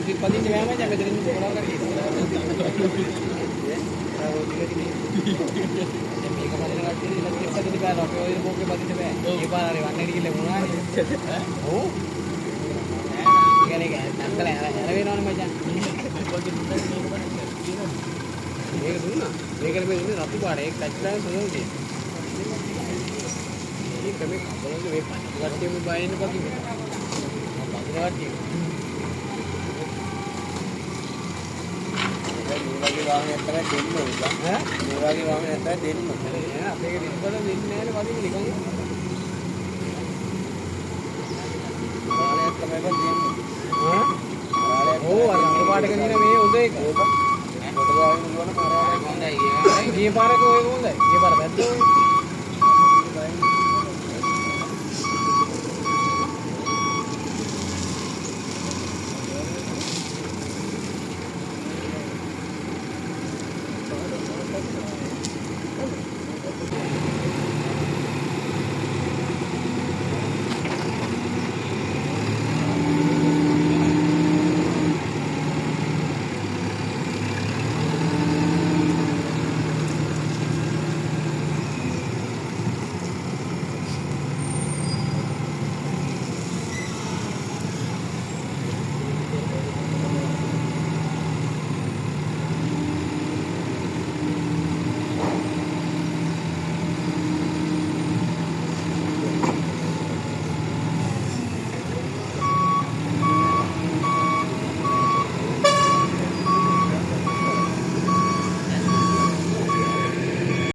ඉතින් පදින්න බෑ මචං මෙතන ඉන්න මොනවා කරේ මේක පදින්න කට්ටිය ඉලක්ක පදින්න බෑ අපේ ඔය මොකේ පදින්න බෑ ඒ පාර හරි වන්නේ ගිහලා මොනවානේ ඔව් මේක නංගල ඇර වෙනවනේ මචං මේක දුන්නා මේකට මේ දුන්නේ රතු පාට ඒක ටච් දාලා සෝදේ මේ කමේ කපලොත් මේ පන්තිවට්ටියම බයින්න පදින්න පන්තිවට්ටිය මේ වගේ වාහනයක් තමයි දෙන්න ඕන ඈ මේ වගේ වාහනයක් තමයි දෙන්න ඕන ඈ අපේක දිස්බල දෙන්නේ නැහැ නේ වදින්න නිකන් වාහනයක් තමයි දෙන්න ඈ ඕ අර අර පාටක දින මේ උද එක පොත ගාගෙන යන පාරක් හොඳයි ගිය පාරක ඔය හොඳයි ගිය පාර වැද්දෝ